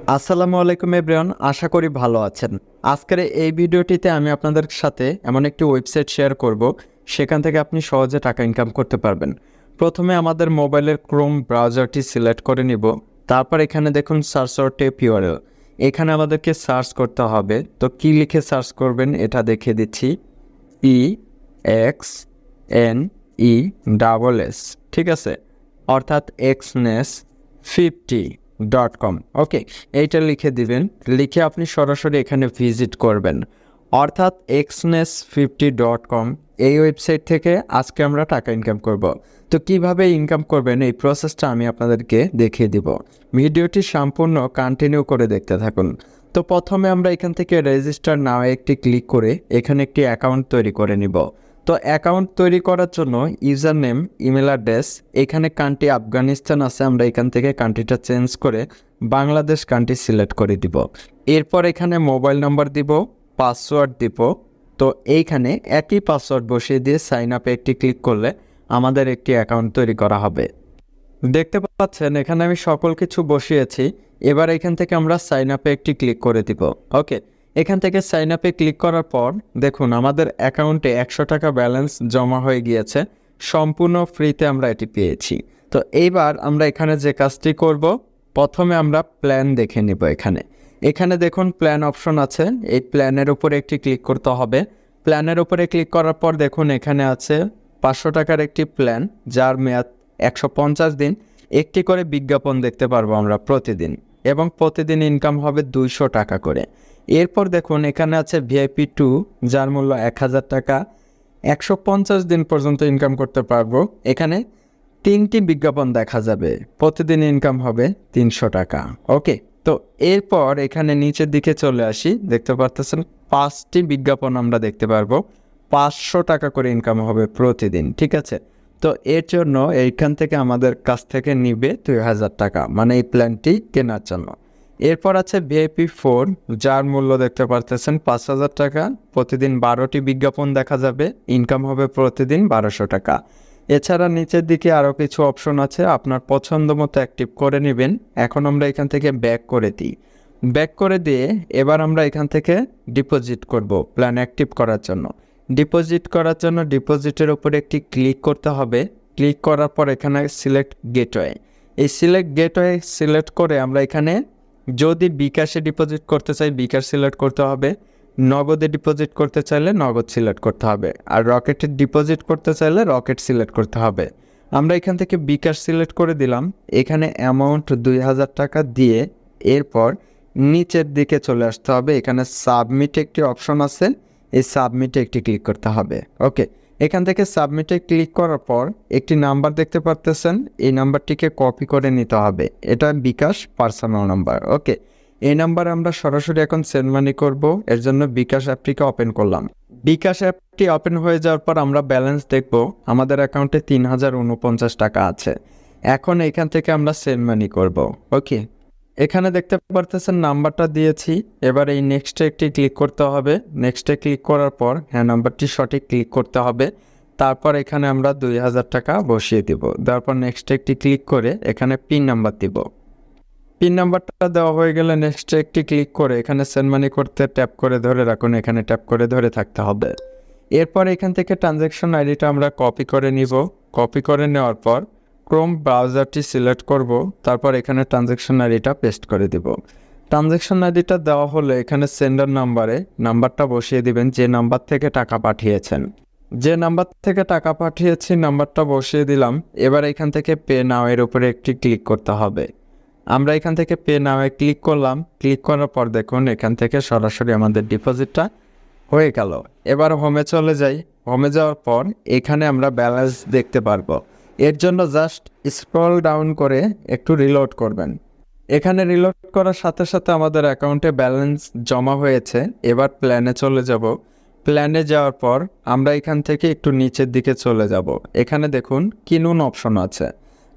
আসসালামু আলাইকুম এভরিওয়ান, আশা করি ভালো আছেন। আজকের এই ভিডিওটিতে আমি আপনাদের সাথে এমন একটি ওয়েবসাইট শেয়ার করব, সেখান থেকে আপনি সহজে টাকা ইনকাম করতে পারবেন। প্রথমে আমাদের মোবাইলের ক্রোম ব্রাউজারটি সিলেক্ট করে নিব। তারপর এখানে দেখুন সার্চ অর টেপ ইউআরএল, এখানে আমাদেরকে সার্চ করতে হবে। তো কি লিখে সার্চ করবেন এটা দেখিয়ে দিচ্ছি। EXNESS, ঠিক আছে, অর্থাৎ exnes50.com। ওকে, এইটা লিখে দিবেন। লিখে আপনি সরাসরি এখানে ভিজিট করবেন, অর্থাৎ exnes50.com। এই ওয়েবসাইট থেকে আজকে আমরা টাকা ইনকাম করব। তো কিভাবে ইনকাম করবেন এই প্রসেসটা আমি আপনাদেরকে দেখিয়ে দিব। ভিডিওটি সম্পূর্ণ কন্টিনিউ করে দেখতে থাকুন। তো প্রথমে আমরা এখান থেকে রেজিস্টার নাও একটি ক্লিক করে এখানে একটি অ্যাকাউন্ট তৈরি করে নিব। তো অ্যাকাউন্ট তৈরি করার জন্য ইউজার নেম, ইমেল অ্যাড্রেস, এখানে কান্ট্রি আফগানিস্তান আছে, আমরা এখান থেকে কান্ট্রিটা চেঞ্জ করে বাংলাদেশ কান্ট্রি সিলেক্ট করে দিব। এরপর এখানে মোবাইল নাম্বার দিব, পাসওয়ার্ড দিব। তো এইখানে একই পাসওয়ার্ড বসিয়ে দিয়ে সাইন আপে একটি ক্লিক করলে আমাদের একটি অ্যাকাউন্ট তৈরি করা হবে। দেখতে পাচ্ছেন এখানে আমি সকল কিছু বসিয়েছি। এবার এখান থেকে আমরা সাইন আপে একটি ক্লিক করে দিব। ওকে, এখান থেকে সাইন আপে ক্লিক করার পর দেখুন আমাদের অ্যাকাউন্টে 100 টাকা ব্যালেন্স জমা হয়ে গিয়েছে। সম্পূর্ণ ফ্রিতে আমরা এটি পেয়েছি। তো এইবার আমরা এখানে যে কাজটি করব, প্রথমে আমরা প্ল্যান দেখে নিব। এখানে দেখুন প্ল্যান অপশন আছে, এই প্ল্যানের উপরে একটি ক্লিক করতে হবে। প্ল্যানের উপরে ক্লিক করার পর দেখুন এখানে আছে 500 টাকার একটি প্ল্যান, যার মেয়াদ 150 দিন। একটি করে বিজ্ঞাপন দেখতে পারবো আমরা প্রতিদিন, এবং প্রতিদিন ইনকাম হবে 200 টাকা করে। এরপর দেখুন এখানে আছে ভিআইপি 2, যার মূল্য 1000 টাকা। 150 দিন পর্যন্ত ইনকাম করতে পারবো। এখানে 3টি বিজ্ঞাপন দেখা যাবে, প্রতিদিন ইনকাম হবে 300 টাকা। ওকে, তো এরপর এখানে নিচের দিকে চলে আসি। দেখতে পারতেছেন 5টি বিজ্ঞাপন আমরা দেখতে পারবো, 500 টাকা করে ইনকাম হবে প্রতিদিন। ঠিক আছে, তো এর জন্য এইখান থেকে আমাদের কাছ থেকে নিবে 2000 টাকা, মানে এই প্ল্যানটি কেনার জন্য। এরপর আছে ভিআইপি 4, যার মূল্য দেখতে পারতেছেন 5000 টাকা। প্রতিদিন 12টি বিজ্ঞাপন দেখা যাবে, ইনকাম হবে প্রতিদিন 1200 টাকা। এছাড়া নিচের দিকে আরও কিছু অপশন আছে, আপনার পছন্দ মতো অ্যাক্টিভ করে নেবেন। এখন আমরা এখান থেকে ব্যাক করে দিই। ব্যাক করে দিয়ে এবার আমরা এখান থেকে ডিপোজিট করব প্ল্যান অ্যাক্টিভ করার জন্য। ডিপোজিট করার জন্য ডিপোজিটের উপরে একটি ক্লিক করতে হবে। ক্লিক করার পর এখানে সিলেক্ট গেটওয়ে, এই সিলেক্ট গেটওয়ে সিলেক্ট করে আমরা এখানে যদি বিকাশে ডিপোজিট করতে চাই বিকাশ সিলেক্ট করতে হবে, নগদে ডিপোজিট করতে চাইলে নগদ সিলেক্ট করতে হবে, আর রকেটে ডিপোজিট করতে চাইলে রকেট সিলেক্ট করতে হবে। আমরা এখান থেকে বিকাশ সিলেক্ট করে দিলাম। এখানে অ্যামাউন্ট 2000 টাকা দিয়ে এরপর নিচের দিকে চলে আসতে হবে। এখানে সাবমিট একটি অপশন আছে, এই সাবমিটে একটি ক্লিক করতে হবে। ওকে, এখান থেকে সাবমিটে ক্লিক করার পর একটি নাম্বার দেখতে পারতেছেন, এই নাম্বারটিকে কপি করে নিতে হবে। এটা বিকাশ পার্সোনাল নাম্বার। ওকে, এই নাম্বারে আমরা সরাসরি এখন সেন্ড মানি করবো, এর জন্য বিকাশ অ্যাপটিকে ওপেন করলাম। বিকাশ অ্যাপটি ওপেন হয়ে যাওয়ার পর আমরা ব্যালেন্স দেখব, আমাদের অ্যাকাউন্টে 3049 টাকা আছে। এখন এখান থেকে আমরা সেন্ড মানি করব। ওকে, এখানে দেখতে পারতেছেন নাম্বারটা দিয়েছি। এবার এই নেক্সটে একটি ক্লিক করতে হবে। নেক্সটে ক্লিক করার পর হ্যাঁ নাম্বারটি সঠিক ক্লিক করতে হবে। তারপর এখানে আমরা 2000 টাকা বসিয়ে দিব। তারপর নেক্সটে একটি ক্লিক করে এখানে পিন নাম্বার দিব। পিন নাম্বারটা দেওয়া হয়ে গেলে নেক্সটে একটি ক্লিক করে এখানে সেন্ড মানি করতে ট্যাপ করে ধরে রাখুন, এখানে ট্যাপ করে ধরে থাকতে হবে। এরপর এখান থেকে ট্রানজ্যাকশন আইডিটা আমরা কপি করে নিব। কপি করে নেওয়ার পর ক্রোম ব্রাউজারটি সিলেক্ট করব, তারপর এখানে ট্রানজ্যাকশন আইডিটা পেস্ট করে দিব। ট্রানজ্যাকশন আইডিটা দেওয়া হলে এখানে সেন্ডার নাম্বারে নাম্বারটা বসিয়ে দিবেন, যে নাম্বার থেকে টাকা পাঠিয়েছেন। যে নাম্বার থেকে টাকা পাঠিয়েছি নাম্বারটা বসিয়ে দিলাম। এবার এখান থেকে পে নাও এর উপরে একটি ক্লিক করতে হবে। আমরা এখান থেকে পে নাওয়ে ক্লিক করলাম। ক্লিক করার পর দেখুন এখান থেকে সরাসরি আমাদের ডিপোজিটটা হয়ে গেল। এবার হোমে চলে যাই। হোমে যাওয়ার পর এখানে আমরা ব্যালেন্স দেখতে পারবো। এর জন্য জাস্ট স্ক্রল ডাউন করে একটু রিলোড করবেন। এখানে রিলোড করার সাথে সাথে আমাদের অ্যাকাউন্টে ব্যালেন্স জমা হয়েছে। এবার প্ল্যানে চলে যাব। প্ল্যানে যাওয়ার পর আমরা এখান থেকে একটু নিচের দিকে চলে যাব। এখানে দেখুন কিনুন অপশন আছে।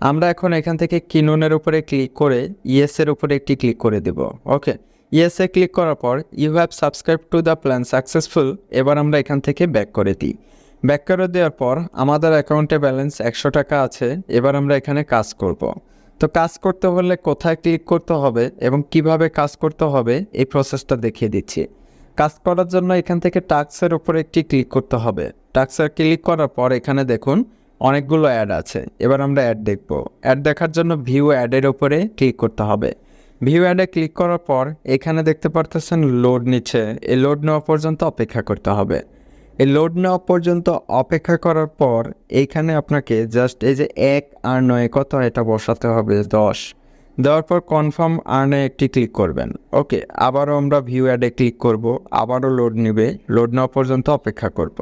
আমরা এখন এখান থেকে কিনুনের উপরে ক্লিক করে ইয়েসের উপরে একটি ক্লিক করে দেব। ওকে, ইয়েসে ক্লিক করার পর you have subscribed to the plan successful. এবার আমরা এখান থেকে ব্যাক করে দিই। ব্যাক করে দেওয়ার পর আমাদের অ্যাকাউন্টে ব্যালেন্স 100 টাকা আছে। এবার আমরা এখানে কাজ করব। তো কাজ করতে হলে কোথায় ক্লিক করতে হবে এবং কিভাবে কাজ করতে হবে এই প্রসেসটা দেখিয়ে দিচ্ছি। কাজ করার জন্য এখান থেকে টাস্কের উপরে একটি ক্লিক করতে হবে। টাস্কের ক্লিক করার পর এখানে দেখুন অনেকগুলো অ্যাড আছে। এবার আমরা অ্যাড দেখব। অ্যাড দেখার জন্য ভিউ অ্যাডের উপরে ক্লিক করতে হবে। ভিউ অ্যাডে ক্লিক করার পর এখানে দেখতে পারতেছেন লোড নিচ্ছে। এই লোড নেওয়া পর্যন্ত অপেক্ষা করতে হবে। এই লোড নেওয়া পর্যন্ত অপেক্ষা করার পর এইখানে আপনাকে জাস্ট এই যে 1 আর 9 কত এটা বসাতে হবে 10। দেওয়ার পর কনফার্ম আর্নে একটি ক্লিক করবেন। ওকে, আবারও আমরা ভিউ অ্যাডে ক্লিক করব। আবারও লোড নেবে। লোড নেওয়া পর্যন্ত অপেক্ষা করব।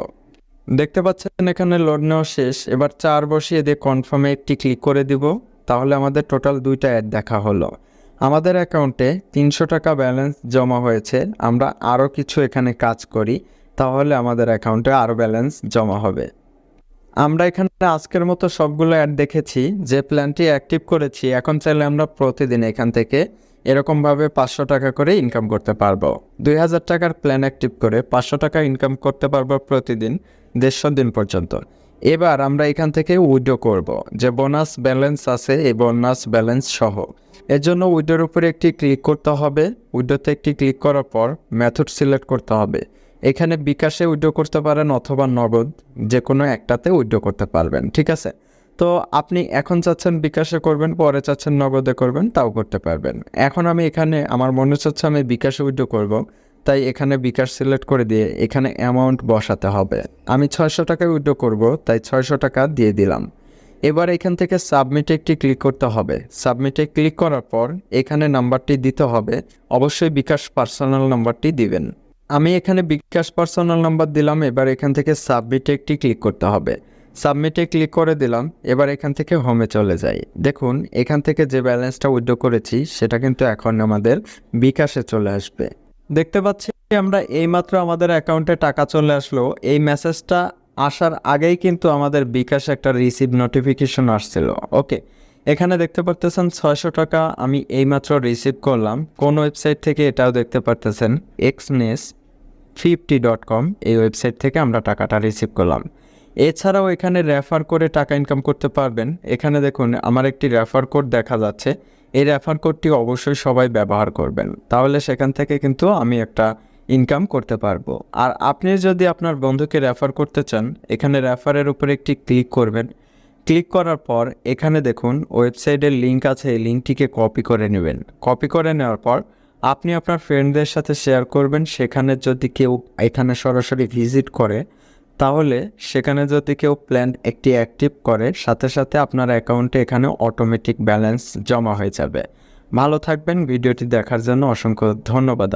দেখতে পাচ্ছেন এখানে লোড নেওয়া শেষ। এবার 4 বসিয়ে দিয়ে কনফার্মে একটি ক্লিক করে দিব। তাহলে আমাদের টোটাল 2টা অ্যাড দেখা হলো। আমাদের অ্যাকাউন্টে 300 টাকা ব্যালেন্স জমা হয়েছে। আমরা আরও কিছু এখানে কাজ করি, তাহলে আমাদের অ্যাকাউন্টে আরও ব্যালেন্স জমা হবে। আমরা এখানে আজকের মতো সবগুলো অ্যাড দেখেছি। যে প্ল্যানটি অ্যাক্টিভ করেছি, এখন চাইলে আমরা প্রতিদিন এখান থেকে এরকমভাবে 500 টাকা করে ইনকাম করতে পারবো। 2000 টাকার প্ল্যান অ্যাক্টিভ করে 500 টাকা ইনকাম করতে পারবো প্রতিদিন 150 দিন পর্যন্ত। এবার আমরা এখান থেকে উইথড্র করব। যে বোনাস ব্যালেন্স আছে এই বোনাস ব্যালেন্স সহ। এর জন্য উইথড্রোর উপরে একটি ক্লিক করতে হবে। উইথড্রোতে একটি ক্লিক করার পর মেথড সিলেক্ট করতে হবে। এখানে বিকাশে উইথড্র করতে পারেন অথবা নগদ, যে কোনো একটাতে উইথড্র করতে পারবেন। ঠিক আছে, তো আপনি এখন চাচ্ছেন বিকাশে করবেন, পরে চাচ্ছেন নগদে করবেন, তাও করতে পারবেন। এখন আমি এখানে আমার মনে চাচ্ছে আমি বিকাশে উইথড্র করব, তাই এখানে বিকাশ সিলেক্ট করে দিয়ে এখানে অ্যামাউন্ট বসাতে হবে। আমি 600 টাকায় উইথড্র করব, তাই 600 টাকা দিয়ে দিলাম। এবার এখান থেকে সাবমিটে একটি ক্লিক করতে হবে। সাবমিটে ক্লিক করার পর এখানে নাম্বারটি দিতে হবে। অবশ্যই বিকাশ পার্সোনাল নাম্বারটি দিবেন। আমি এখানে বিকাশ পার্সোনাল নাম্বার দিলাম। এবার এখান থেকে সাবমিটে একটি ক্লিক করতে হবে। সাবমিটে ক্লিক করে দিলাম। এবার এখান থেকে হোমে চলে যাই। দেখুন এখান থেকে যে ব্যালেন্সটা উইথড্র করেছি সেটা কিন্তু এখন আমাদের বিকাশে চলে আসবে। দেখতে পাচ্ছি আমরা এইমাত্র আমাদের অ্যাকাউন্টে টাকা চলে আসলো। এই মেসেজটা আসার আগেই কিন্তু আমাদের বিকাশে একটা রিসিভ নোটিফিকেশন আসছিল। ওকে, এখানে দেখতে পারতেছেন 600 টাকা আমি এইমাত্র রিসিভ করলাম। কোন ওয়েবসাইট থেকে এটাও দেখতে পারতেছেন, xness50.com এই ওয়েবসাইট থেকে আমরা টাকাটা রিসিভ করলাম। এছাড়াও এখানে রেফার করে টাকা ইনকাম করতে পারবেন। এখানে দেখুন আমার একটি রেফার কোড দেখা যাচ্ছে। এই রেফার কোডটি অবশ্যই সবাই ব্যবহার করবেন, তাহলে সেখান থেকে কিন্তু আমি একটা ইনকাম করতে পারবো। আর আপনি যদি আপনার বন্ধুকে রেফার করতে চান, এখানে রেফারের উপরে একটি ক্লিক করবেন। ক্লিক করার পর এখানে দেখুন ওয়েবসাইটের লিঙ্ক আছে, এই লিঙ্কটিকে কপি করে নেবেন। কপি করে নেওয়ার পর আপনি আপনার ফ্রেন্ডদের সাথে শেয়ার করবেন। সেখানে যদি কেউ এখানে সরাসরি ভিজিট করে, তাহলে সেখানে যদি কেউ প্ল্যান একটি অ্যাক্টিভ করে, সাথে সাথে আপনার অ্যাকাউন্টে এখানে অটোমেটিক ব্যালেন্স জমা হয়ে যাবে। ভালো থাকবেন। ভিডিওটি দেখার জন্য অসংখ্য ধন্যবাদ।